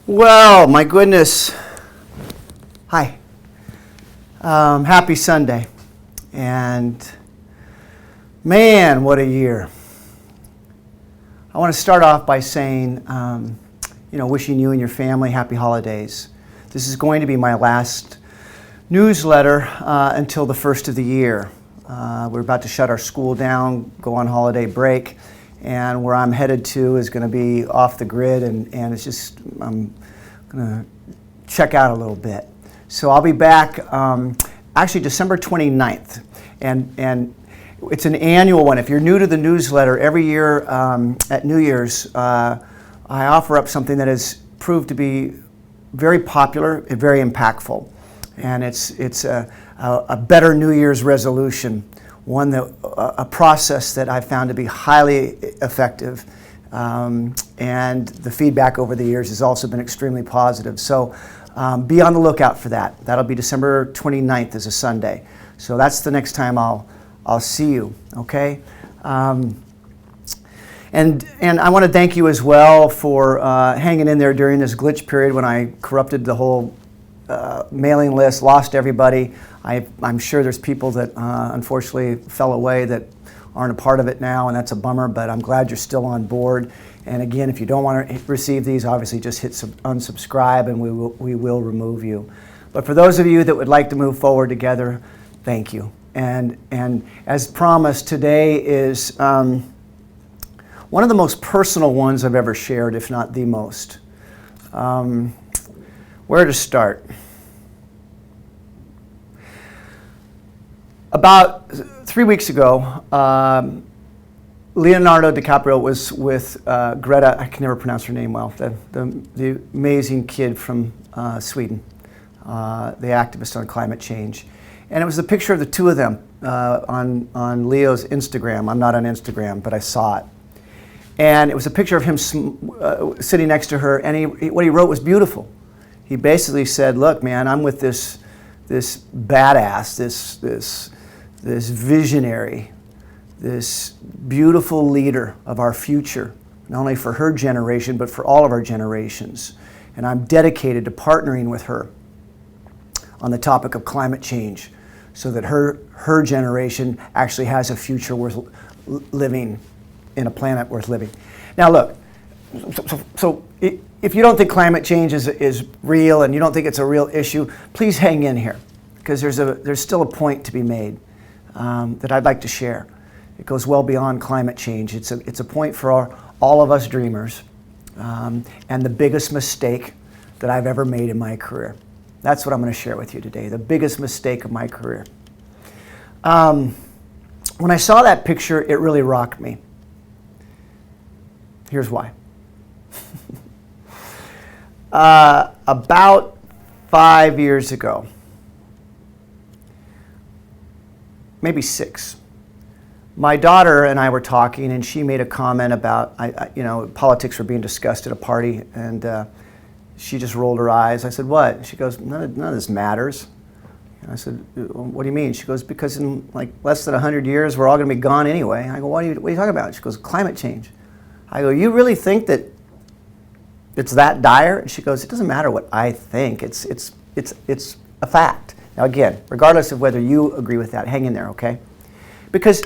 Well, my goodness. Hi. Happy Sunday. And man, what a year. I want to start off by saying, wishing you and your family happy holidays. This is going to be my last newsletter until the first of the year. We're about to shut our school down, go on holiday break, and where I'm headed to is going to be off the grid, and it's just, I'm going to check out a little bit. So I'll be back actually December 29th, and it's an annual one. If you're new to the newsletter, every year at New Year's, I offer up something that has proved to be very popular and very impactful. And it's a better New Year's resolution, a process that I've found to be highly effective. And the feedback over the years has also been extremely positive. So be on the lookout for that. That'll be December 29th as a Sunday. So that's the next time I'll see you, okay? And I want to thank you as well for hanging in there during this glitch period when I corrupted the whole mailing list, lost everybody. I'm sure there's people that unfortunately fell away that aren't a part of it now, and that's a bummer, but I'm glad you're still on board. And again, if you don't want to receive these, obviously just hit unsubscribe and we will remove you. But for those of you that would like to move forward together, thank you. And as promised, today is one of the most personal ones I've ever shared, if not the most. Where to start? About 3 weeks ago, Leonardo DiCaprio was with Greta, I can never pronounce her name well, the amazing kid from Sweden, the activist on climate change. And it was a picture of the two of them on Leo's Instagram. I'm not on Instagram, but I saw it. And it was a picture of him sitting next to her, and what he wrote was beautiful. He basically said, look, man, I'm with this badass, this visionary, this beautiful leader of our future, not only for her generation, but for all of our generations. And I'm dedicated to partnering with her on the topic of climate change so that her generation actually has a future worth living, in a planet worth living. Now look, so if you don't think climate change is real and you don't think it's a real issue, please hang in here, because there's still a point to be made that I'd like to share. It goes well beyond climate change. It's a point for all of us dreamers, and the biggest mistake that I've ever made in my career. That's what I'm going to share with you today, the biggest mistake of my career. When I saw that picture, it really rocked me. Here's why. About 5 years ago, maybe 6, my daughter and I were talking, and she made a comment about, politics were being discussed at a party, and she just rolled her eyes. I said, what? She goes, none of this matters. And I said, what do you mean? She goes, because in like less than 100 years, we're all going to be gone anyway. I go, what are you talking about? She goes, climate change. I go, you really think that it's that dire? And she goes, it doesn't matter what I think. It's a fact. Now again, regardless of whether you agree with that, hang in there, okay? Because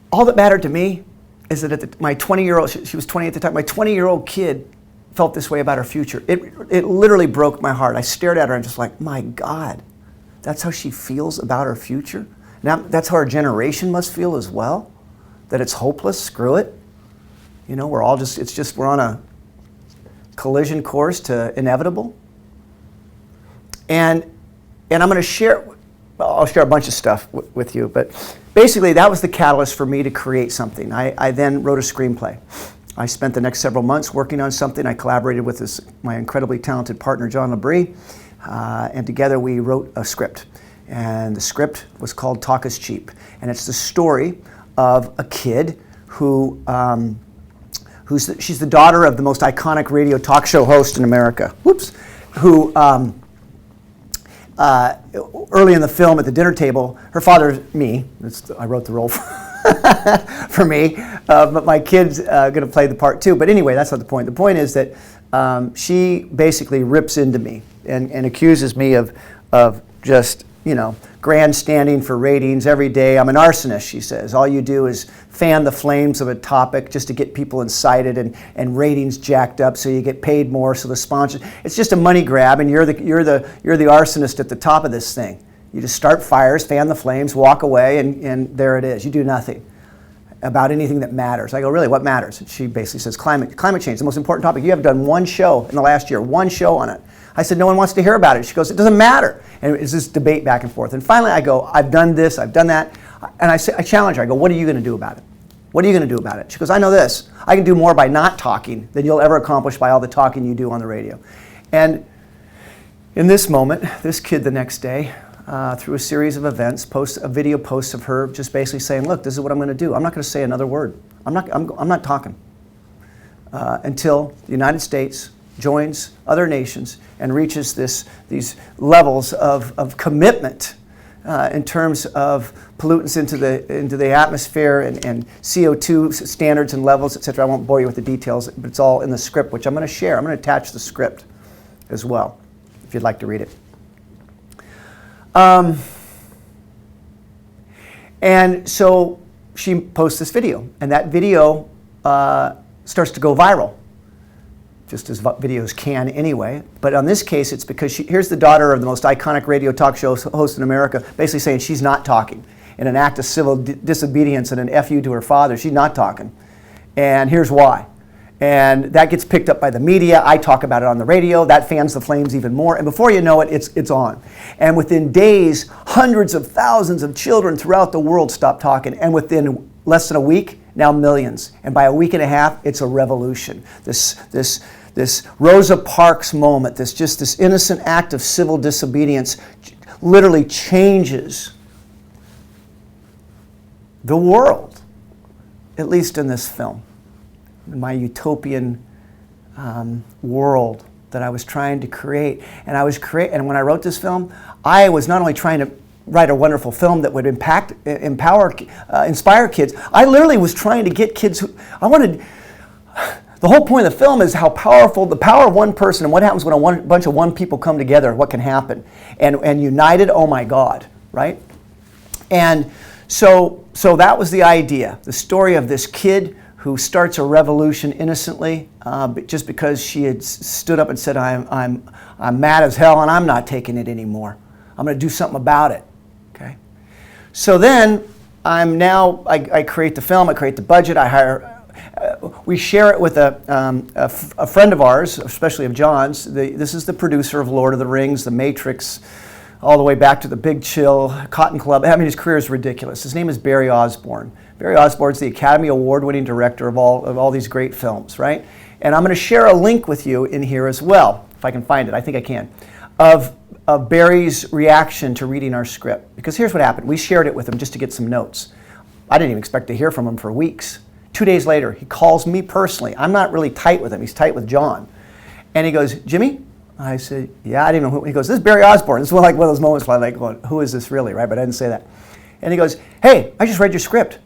all that mattered to me is that my 20-year-old, she was 20 at the time, my 20-year-old kid felt this way about her future. It literally broke my heart. I stared at her and just like, my God, that's how she feels about her future? Now, that's how our generation must feel as well? That it's hopeless, screw it? We're all we're on a collision course to inevitable. And I'm going to share, I'll share a bunch of stuff with you, but basically that was the catalyst for me to create something. I then wrote a screenplay. I spent the next several months working on something. I collaborated with my incredibly talented partner, John Labrie, and together we wrote a script. And the script was called Talk Is Cheap. And it's the story of a kid who, she's the daughter of the most iconic radio talk show host in America, who early in the film at the dinner table, her father, me, I wrote the role for for me, but my kid's going to play the part too. But anyway, that's not the point. The point is that she basically rips into me and accuses me of just, grandstanding for ratings every day. I'm an arsonist, she says. All you do is fan the flames of a topic just to get people incited and ratings jacked up so you get paid more, so the sponsors. It's just a money grab, and you're the arsonist at the top of this thing. You just start fires, fan the flames, walk away, and there it is. You do nothing about anything that matters. I go, really, what matters? And she basically says, climate change, the most important topic. You have done one show in the last year, one show on it. I said, no one wants to hear about it. She goes, it doesn't matter. And it's this debate back and forth. And finally I go, I've done this, I've done that. And I challenge her, I go, what are you going to do about it? What are you going to do about it? She goes, I know this. I can do more by not talking than you'll ever accomplish by all the talking you do on the radio. And in this moment, this kid the next day, through a series of events, posts a video post of her just basically saying, look, this is what I'm going to do. I'm not going to say another word. I'm not talking until the United States joins other nations and reaches these levels of commitment in terms of pollutants into the atmosphere and CO2 standards and levels, etc. I won't bore you with the details, but it's all in the script, which I'm going to share. I'm going to attach the script as well, if you'd like to read it. And so she posts this video, and that video starts to go viral, just as videos can anyway. But on this case, it's because here's the daughter of the most iconic radio talk show host in America, basically saying she's not talking in an act of civil disobedience and an FU to her father. She's not talking. And here's why. And that gets picked up by the media. I talk about it on the radio. That fans the flames even more. And before you know it, it's on. And within days, hundreds of thousands of children throughout the world stop talking. And within less than a week, now millions. And by a week and a half, it's a revolution. This Rosa Parks moment, this innocent act of civil disobedience literally changes the world, at least in this film. My utopian world that I was trying to create. And when I wrote this film, I was not only trying to write a wonderful film that would inspire kids. I literally was trying to get kids the whole point of the film is how powerful, the power of one person and what happens when a bunch of one people come together, what can happen. And united, oh my God, right? And so that was the idea, the story of this kid who starts a revolution innocently just because she had stood up and said, I'm mad as hell and I'm not taking it anymore. I'm going to do something about it. Okay. So then I create the film, I create the budget, I hire. We share it with a friend of ours, especially of John's. This is the producer of Lord of the Rings, The Matrix, all the way back to The Big Chill, Cotton Club. I mean, his career is ridiculous. His name is Barry Osborne. Barry Osborne's the Academy Award-winning director of all these great films, right? And I'm going to share a link with you in here as well, if I can find it. I think I can, of Barry's reaction to reading our script. Because here's what happened. We shared it with him just to get some notes. I didn't even expect to hear from him for weeks. 2 days later, he calls me personally. I'm not really tight with him. He's tight with John. And he goes, Jimmy? I said, yeah, I didn't know who. He goes, this is Barry Osborne. This is like one of those moments where I'm like, going, who is this really, right? But I didn't say that. And he goes, hey, I just read your script.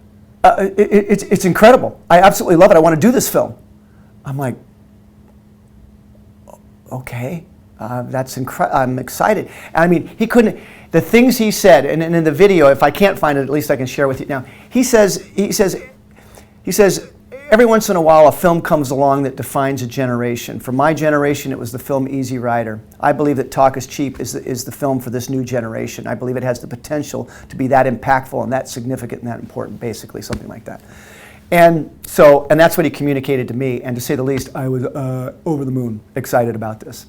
It's incredible. I absolutely love it. I want to do this film. I'm like, okay, that's incredible. I'm excited. I mean, he couldn't. The things he said, and in the video, if I can't find it, at least I can share with you now. He says, every once in a while, a film comes along that defines a generation. For my generation, it was the film Easy Rider. I believe that Talk is Cheap is the film for this new generation. I believe it has the potential to be that impactful and that significant and that important, basically, something like that. And that's what he communicated to me. And to say the least, I was over the moon excited about this.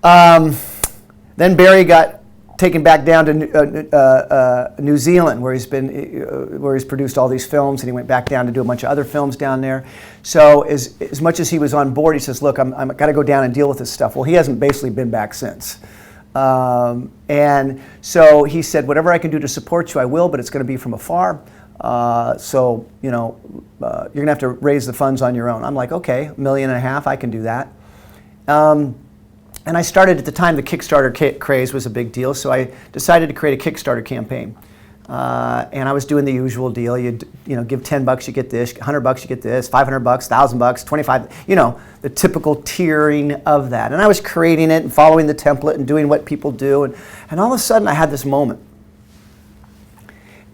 Then Barry got taken back down to New Zealand, where he's produced all these films, and he went back down to do a bunch of other films down there. So as much as he was on board, he says, look, I'm got to go down and deal with this stuff. Well, he hasn't basically been back since. And so he said, whatever I can do to support you, I will, but it's going to be from afar. So you're going to have to raise the funds on your own. I'm like, okay, $1.5 million, I can do that. And I started at the time, the Kickstarter craze was a big deal, so I decided to create a Kickstarter campaign. And I was doing the usual deal. You give $10, you get this. $100, you get this. $500, $1,000, 25. The typical tiering of that. And I was creating it and following the template and doing what people do. And all of a sudden, I had this moment.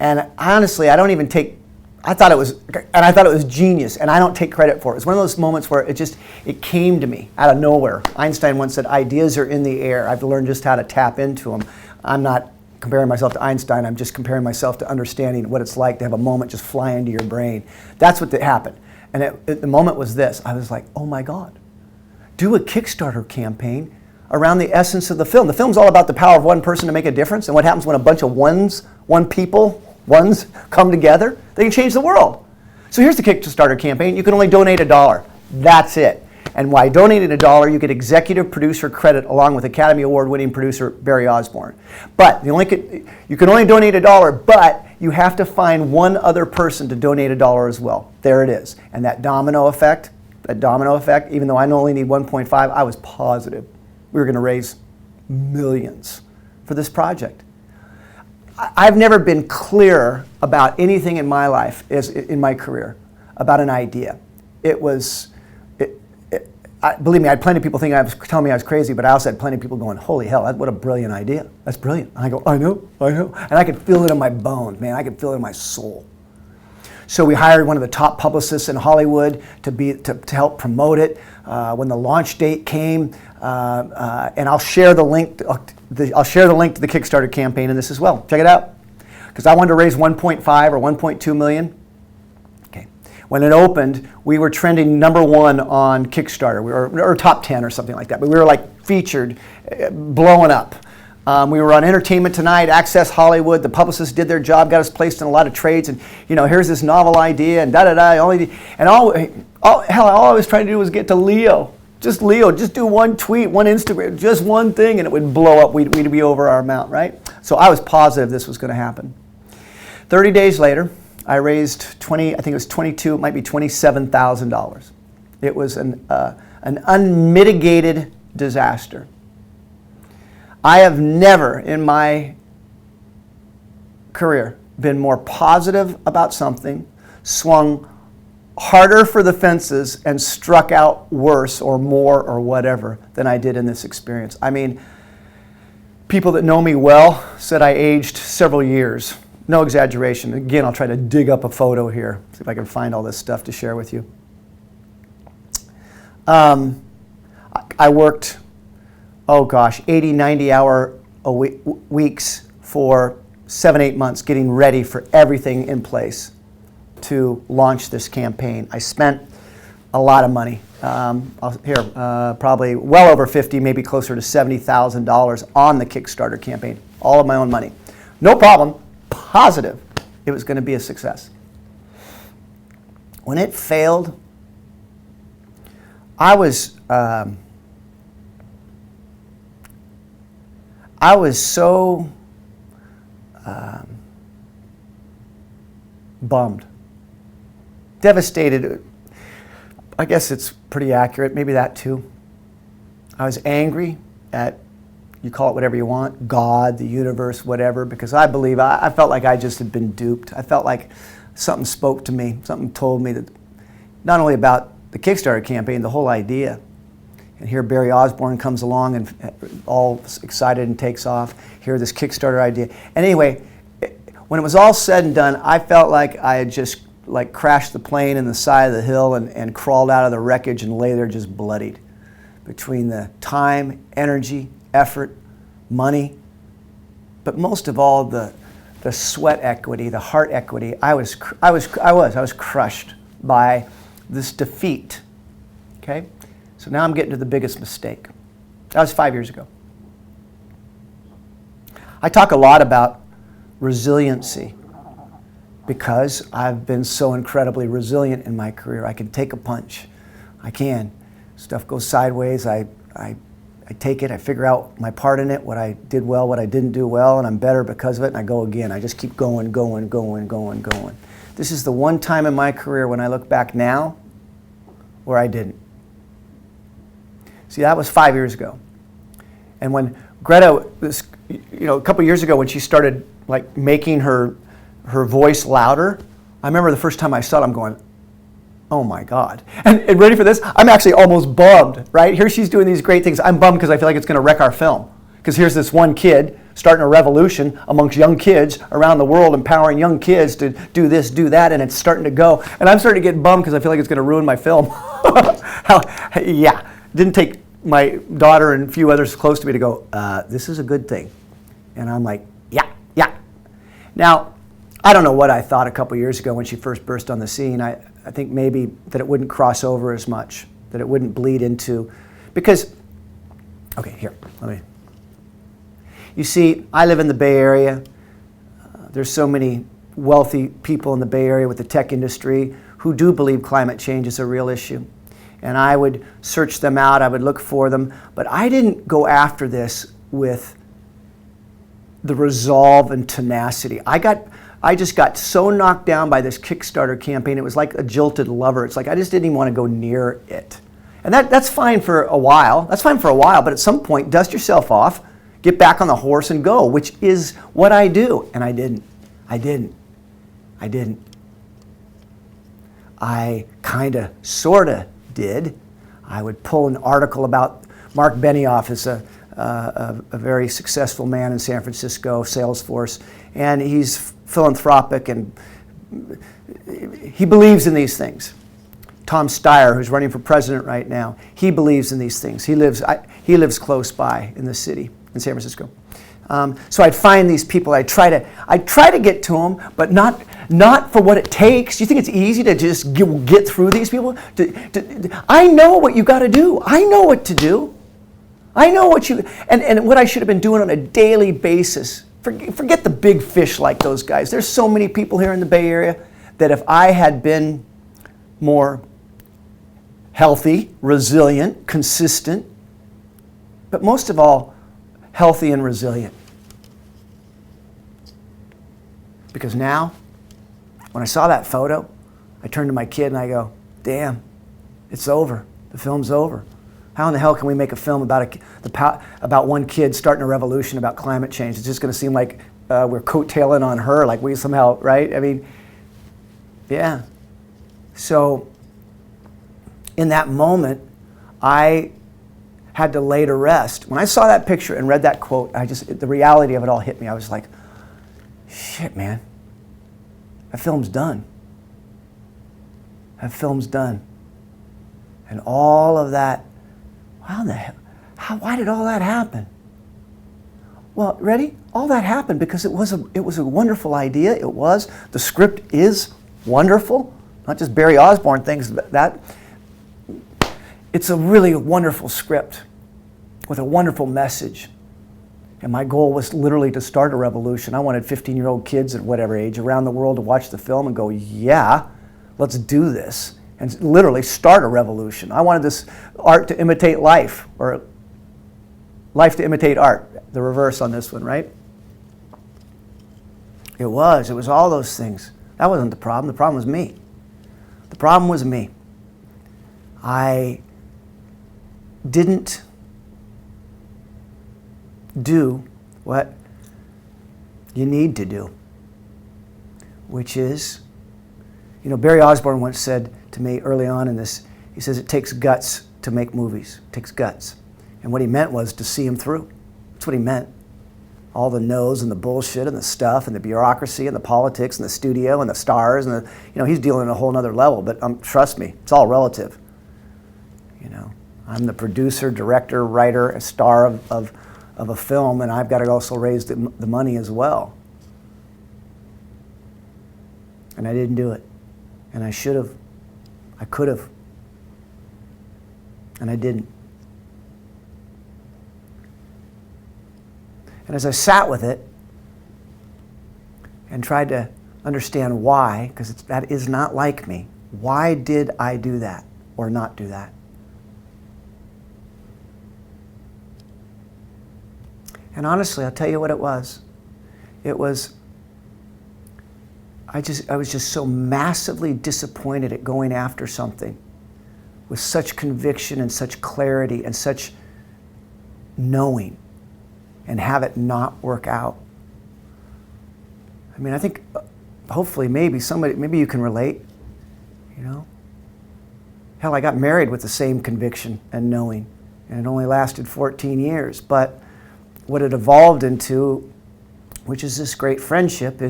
And honestly, I thought it was genius, and I don't take credit for it. It's one of those moments where it came to me out of nowhere. Einstein once said, ideas are in the air. I've learned just how to tap into them. I'm not comparing myself to Einstein. I'm just comparing myself to understanding what it's like to have a moment just fly into your brain. That's what happened. And the moment was this. I was like, oh my God, do a Kickstarter campaign around the essence of the film. The film's all about the power of one person to make a difference, and what happens when a bunch of ones come together. They can change the world. So here's the Kickstarter campaign. You can only donate $1. That's it. And by donating $1, you get executive producer credit along with Academy Award winning producer Barry Osborne. But you can only donate $1, but you have to find one other person to donate $1 as well. There it is. And that domino effect, even though I only need 1.5, I was positive we were going to raise millions for this project. I've never been clearer about anything in my life, in my career, about an idea. Believe me, I had plenty of people telling me I was crazy, but I also had plenty of people going, holy hell, what a brilliant idea. That's brilliant. And I go, I know. And I could feel it in my bones, man. I could feel it in my soul. So we hired one of the top publicists in Hollywood to help promote it. When the launch date came, and I'll share the link to the Kickstarter campaign in this as well. Check it out. Because I wanted to raise 1.5 or 1.2 million. Okay. When it opened, we were trending #1 on Kickstarter. We were or top 10 or something like that. But we were like featured, blowing up. We were on Entertainment Tonight, Access Hollywood. The publicists did their job, got us placed in a lot of trades. And here's this novel idea and da-da-da. All I was trying to do was get to Leo. Just do one tweet, one Instagram, just one thing, and it would blow up. We'd be over our amount, right? So I was positive this was going to happen. 30 days later, I raised I think it was 22, it might be $27,000. It was an unmitigated disaster. I have never in my career been more positive about something, swung harder for the fences, and struck out worse or more or whatever than I did in this experience. I mean, people that know me well said I aged several years. No exaggeration. Again, I'll try to dig up a photo here, see if I can find all this stuff to share with you. I worked, 80, 90-hour weeks for 7-8 months getting ready for everything in place to launch this campaign. I spent a lot of money. Probably well over $50,000, maybe closer to $70,000 on the Kickstarter campaign. All of my own money. No problem. Positive it was going to be a success. When it failed, I was so bummed, devastated. I guess it's pretty accurate, maybe that too. I was angry at, you call it whatever you want, God, the universe, whatever, because I believe I felt like I just had been duped. I felt like something spoke to me, something told me that not only about the Kickstarter campaign, the whole idea. And here Barry Osborne comes along and all excited and takes off. Here, this Kickstarter idea. And anyway, when it was all said and done, I felt like I had just crashed the plane in the side of the hill and crawled out of the wreckage and lay there just bloodied. Between the time, energy, effort, money, but most of all the sweat equity, the heart equity. I was crushed by this defeat. Okay, so now I'm getting to the biggest mistake. That was 5 years ago. I talk a lot about resiliency because I've been so incredibly resilient in my career. I can take a punch. I can. Stuff goes sideways. I take it, I figure out my part in it, what I did well, what I didn't do well, and I'm better because of it, and I go again. I just keep going. This is the one time in my career when I look back now where I didn't. See, that was 5 years ago. And when Greta, a couple years ago when she started like making her voice louder. I remember the first time I saw it, I'm going, oh my God. And ready for this? I'm actually almost bummed, right? Here she's doing these great things. I'm bummed because I feel like it's going to wreck our film. Because here's this one kid starting a revolution amongst young kids around the world, empowering young kids to do this, do that, and it's starting to go. And I'm starting to get bummed because I feel like it's going to ruin my film. Yeah. Didn't take my daughter and a few others close to me to go, this is a good thing. And I'm like, yeah. Now, I don't know what I thought a couple years ago when she first burst on the scene. I think maybe that it wouldn't cross over as much, that it wouldn't bleed into, because, okay, here, let me. You see, I live in the Bay Area. There's so many wealthy people in the Bay Area with the tech industry who do believe climate change is a real issue. And I would search them out, I would look for them, but I didn't go after this with the resolve and tenacity. I just got so knocked down by this Kickstarter campaign. It was like a jilted lover. It's like I just didn't even want to go near it. And that's fine for a while. That's fine for a while, but at some point, dust yourself off, get back on the horse and go, which is what I do. And I didn't. I kind of, sort of did. I would pull an article about Mark Benioff is a very successful man in San Francisco, Salesforce, and he's philanthropic and he believes in these things. Tom Steyer, who's running for president right now, he believes in these things. He lives close by in the city, in San Francisco. So I'd find these people. I'd try to get to them, but not for what it takes. You think it's easy to just get through these people? I know what you got to do. I know what to do. I know what and what I should have been doing on a daily basis. Forget the big fish like those guys. There's so many people here in the Bay Area that if I had been more healthy, resilient, consistent, but most of all, healthy and resilient. Because now, when I saw that photo, I turned to my kid and I go, damn, it's over. The film's over. How in the hell can we make a film about one kid starting a revolution about climate change? It's just going to seem like we're coattailing on her, like we somehow, right? I mean, yeah. So in that moment, I had to lay to rest. When I saw that picture and read that quote, the reality of it all hit me. I was like, shit, man, that film's done. That film's done. And all of that, why did all that happen? Well, ready? All that happened because it was a wonderful idea. It was. The script is wonderful. Not just Barry Osborne thinks that. It's a really wonderful script with a wonderful message. And my goal was literally to start a revolution. I wanted 15-year-old kids at whatever age around the world to watch the film and go, yeah, let's do this. And literally start a revolution. I wanted this art to imitate life, or life to imitate art. The reverse on this one, right? It was all those things. That wasn't the problem. The problem was me. The problem was me. I didn't do what you need to do, which is, Barry Osborne once said to me early on in this, he says it takes guts to make movies. It takes guts. And what he meant was to see them through. That's what he meant. All the no's and the bullshit and the stuff and the bureaucracy and the politics and the studio and the stars and he's dealing at a whole nother level, but trust me, it's all relative. I'm the producer, director, writer, a star of a film, and I've got to also raise the money as well. And I didn't do it. And I should have. I could have. And I didn't. And as I sat with it and tried to understand why, because that is not like me, why did I do that or not do that? And honestly, I'll tell you what it was. It was, I was just so massively disappointed at going after something with such conviction and such clarity and such knowing and have it not work out. I think hopefully maybe you can relate, you know. Hell, I got married with the same conviction and knowing, and it only lasted 14 years. But what it evolved into, which is this great friendship,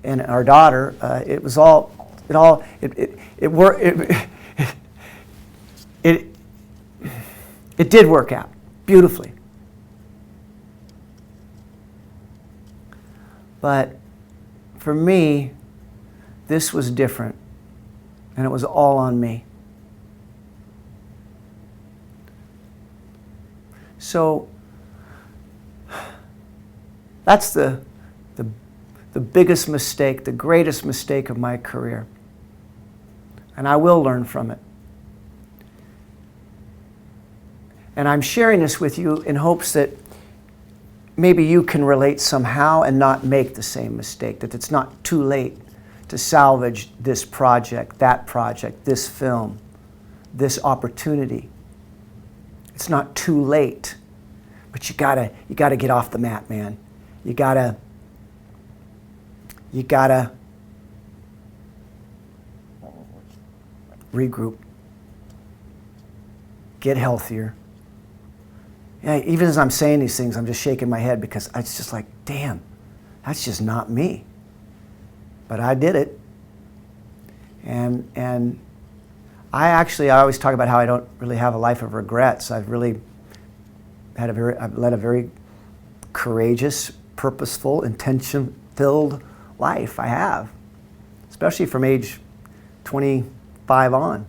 and our daughter, it did work out beautifully. But for me, this was different, and it was all on me. So that's the biggest mistake, the greatest mistake of my career. And I will learn from it. And I'm sharing this with you in hopes that maybe you can relate somehow and not make the same mistake, that it's not too late to salvage this project, that project, this film, this opportunity. It's not too late, but you gotta get off the mat, man. You gotta regroup, get healthier. Yeah, even as I'm saying these things, I'm just shaking my head because it's just like, damn, that's just not me. But I did it, and I always talk about how I don't really have a life of regrets. I've led a very courageous, purposeful, intention-filled life. I have, especially from age 25 on.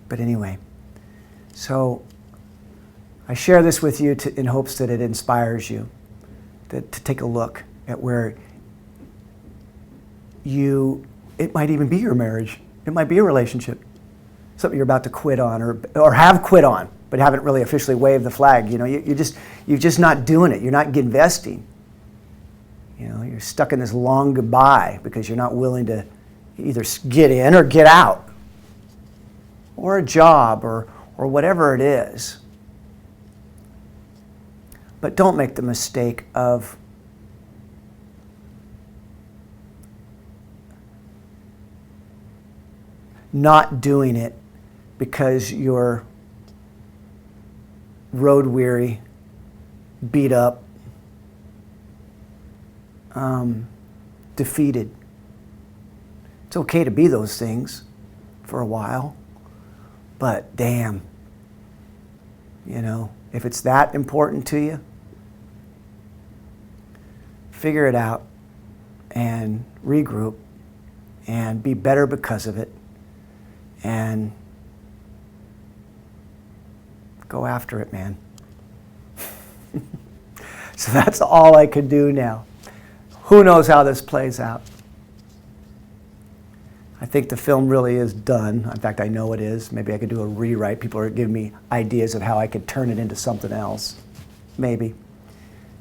But anyway, so I share this with you in hopes that it inspires you to take a look at where it might even be your marriage. It might be a relationship, something you're about to quit on or have quit on, but haven't really officially waved the flag. You know, you're just not doing it. You're not investing. You know, you're stuck in this long goodbye because you're not willing to either get in or get out, or a job or whatever it is. But don't make the mistake of not doing it because you're road weary, beat up, defeated. It's okay to be those things for a while, but damn, you know, if it's that important to you, figure it out and regroup and be better because of it and go after it, man. So that's all I could do now. Who knows how this plays out? I think the film really is done. In fact, I know it is. Maybe I could do a rewrite. People are giving me ideas of how I could turn it into something else. Maybe.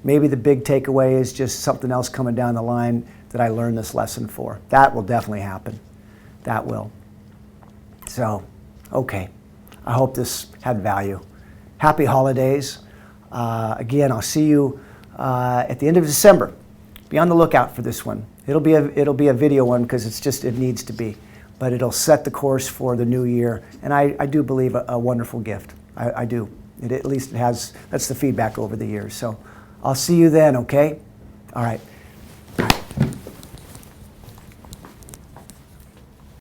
Maybe the big takeaway is just something else coming down the line that I learned this lesson for. That will definitely happen. That will. So, okay. I hope this had value. Happy holidays. Again, I'll see you at the end of December. Be on the lookout for this one. It'll be a video one because it needs to be. But it'll set the course for the new year. And I do believe a wonderful gift. I do. At least it has, that's the feedback over the years. So I'll see you then, okay? All right.